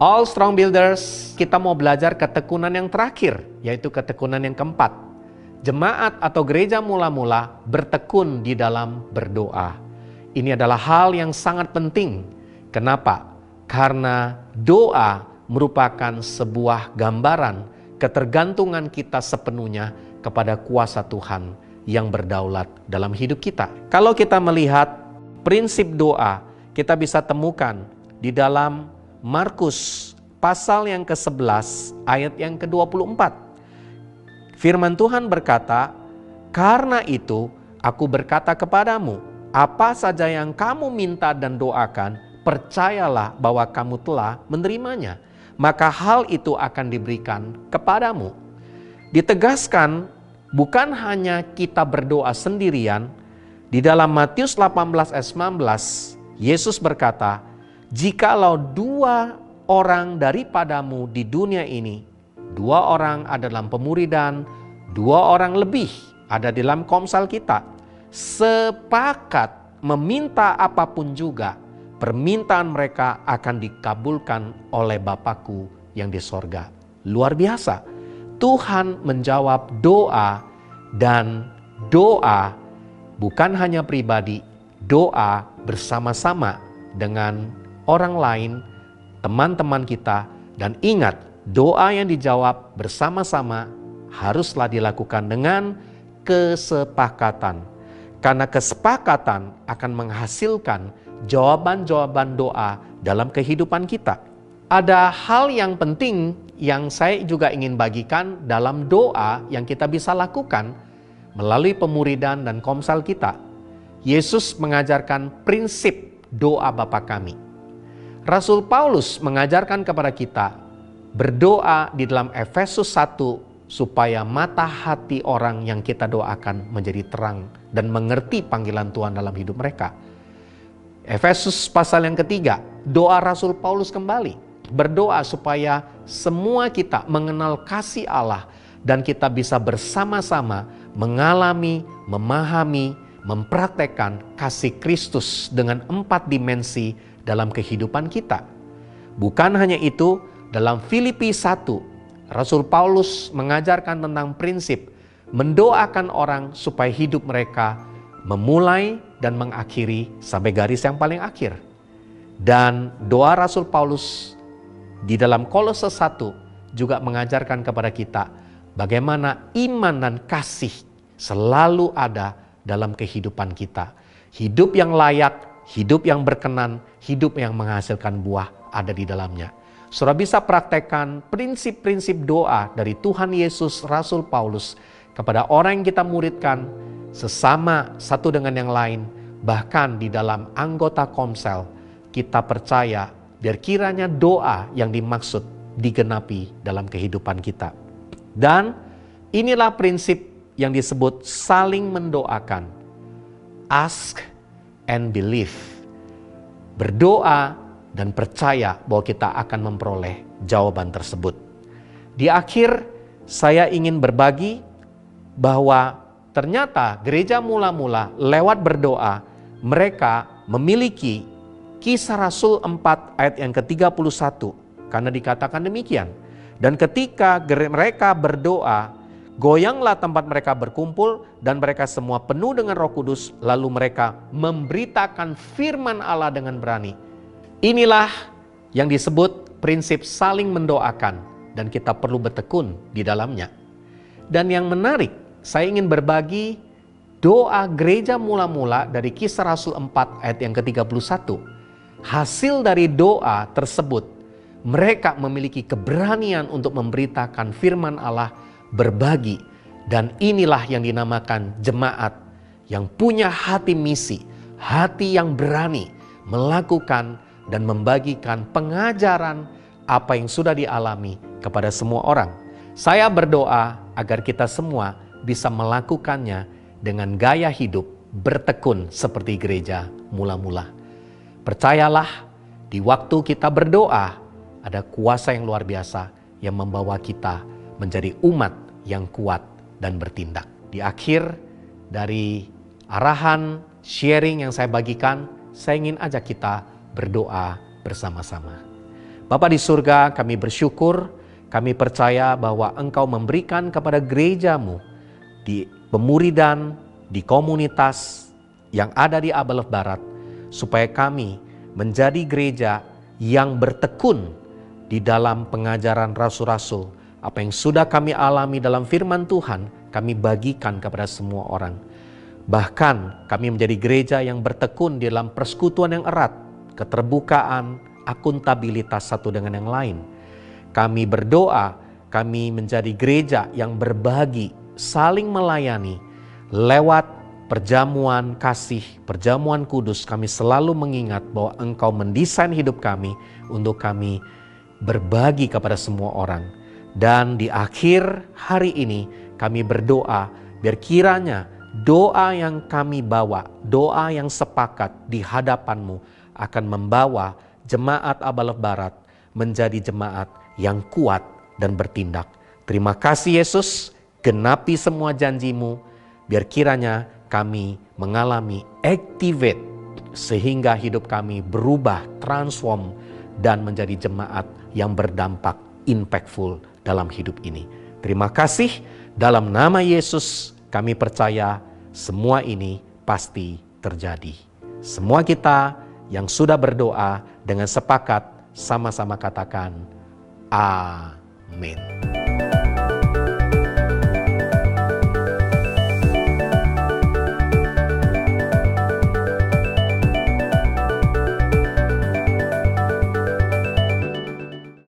All Strong Builders, kita mau belajar ketekunan yang terakhir, yaitu ketekunan yang keempat. Jemaat atau gereja mula-mula bertekun di dalam berdoa. Ini adalah hal yang sangat penting. Kenapa? Karena doa merupakan sebuah gambaran ketergantungan kita sepenuhnya kepada kuasa Tuhan yang berdaulat dalam hidup kita. Kalau kita melihat prinsip doa, kita bisa temukan di dalam Markus pasal yang ke-11 ayat yang ke-24. Firman Tuhan berkata, "Karena itu aku berkata kepadamu, apa saja yang kamu minta dan doakan, percayalah bahwa kamu telah menerimanya, maka hal itu akan diberikan kepadamu." Ditegaskan bukan hanya kita berdoa sendirian. Di dalam Matius 18 ayat 19, Yesus berkata, "Jikalau 2 orang daripadamu di dunia ini, 2 orang ada dalam pemuridan, 2 orang lebih ada di dalam komsel kita, sepakat meminta apapun juga, permintaan mereka akan dikabulkan oleh Bapakku yang di sorga." Luar biasa. Tuhan menjawab doa, dan doa bukan hanya pribadi, doa bersama-sama dengan orang lain, teman-teman kita. Dan ingat, doa yang dijawab bersama-sama haruslah dilakukan dengan kesepakatan. Karena kesepakatan akan menghasilkan jawaban-jawaban doa dalam kehidupan kita. Ada hal yang penting yang saya juga ingin bagikan dalam doa yang kita bisa lakukan melalui pemuridan dan komsel kita. Yesus mengajarkan prinsip doa Bapa kami. Rasul Paulus mengajarkan kepada kita berdoa di dalam Efesus 1 supaya mata hati orang yang kita doakan menjadi terang dan mengerti panggilan Tuhan dalam hidup mereka. Efesus pasal yang ketiga, doa Rasul Paulus kembali. Berdoa supaya semua kita mengenal kasih Allah dan kita bisa bersama-sama mengalami, memahami, mempraktekkan kasih Kristus dengan 4 dimensi dalam kehidupan kita. Bukan hanya itu, dalam Filipi 1, Rasul Paulus mengajarkan tentang prinsip mendoakan orang supaya hidup mereka memulai dan mengakhiri sampai garis yang paling akhir. Dan doa Rasul Paulus di dalam Kolose 1 juga mengajarkan kepada kita bagaimana iman dan kasih selalu ada dalam kehidupan kita. Hidup yang layak, hidup yang berkenan, hidup yang menghasilkan buah ada di dalamnya. Saudara bisa praktekkan prinsip-prinsip doa dari Tuhan Yesus, Rasul Paulus kepada orang yang kita muridkan sesama satu dengan yang lain. Bahkan di dalam anggota komsel kita percaya biar kiranya doa yang dimaksud digenapi dalam kehidupan kita. Dan inilah prinsip yang disebut saling mendoakan. Ask and believe. Berdoa dan percaya bahwa kita akan memperoleh jawaban tersebut. Di akhir saya ingin berbagi bahwa ternyata gereja mula-mula lewat berdoa mereka memiliki Kisah Rasul 4 ayat yang ke-31, karena dikatakan demikian. Dan ketika mereka berdoa, goyanglah tempat mereka berkumpul dan mereka semua penuh dengan Roh Kudus, lalu mereka memberitakan firman Allah dengan berani. Inilah yang disebut prinsip saling mendoakan dan kita perlu bertekun di dalamnya. Dan yang menarik, saya ingin berbagi doa gereja mula-mula dari Kisah Rasul 4 ayat yang ke-31. Hasil dari doa tersebut, mereka memiliki keberanian untuk memberitakan firman Allah, berbagi. Dan inilah yang dinamakan jemaat yang punya hati misi, hati yang berani melakukan dan membagikan pengajaran apa yang sudah dialami kepada semua orang. Saya berdoa agar kita semua bisa melakukannya dengan gaya hidup bertekun seperti gereja mula-mula. Percayalah, di waktu kita berdoa, ada kuasa yang luar biasa yang membawa kita menjadi umat yang kuat dan bertindak. Di akhir dari arahan sharing yang saya bagikan, saya ingin ajak kita berdoa bersama-sama. Bapa di surga, kami bersyukur, kami percaya bahwa Engkau memberikan kepada gerejamu di pemuridan, di komunitas yang ada di Abalef Barat, supaya kami menjadi gereja yang bertekun di dalam pengajaran rasul-rasul. Apa yang sudah kami alami dalam firman Tuhan, kami bagikan kepada semua orang. Bahkan kami menjadi gereja yang bertekun di dalam persekutuan yang erat, keterbukaan, akuntabilitas satu dengan yang lain. Kami berdoa, kami menjadi gereja yang berbagi, saling melayani. Lewat perjamuan kasih, perjamuan kudus, kami selalu mengingat bahwa Engkau mendesain hidup kami untuk kami berbagi kepada semua orang. Dan di akhir hari ini kami berdoa, biar kiranya doa yang kami bawa, doa yang sepakat di hadapan-Mu akan membawa jemaat Abalef Barat menjadi jemaat yang kuat dan bertindak. Terima kasih Yesus, genapi semua janji-Mu, biar kiranya kami mengalami activate sehingga hidup kami berubah, transform, dan menjadi jemaat yang berdampak, impactful dalam hidup ini. Terima kasih, dalam nama Yesus kami percaya semua ini pasti terjadi. Semua kita yang sudah berdoa dengan sepakat sama-sama katakan amin.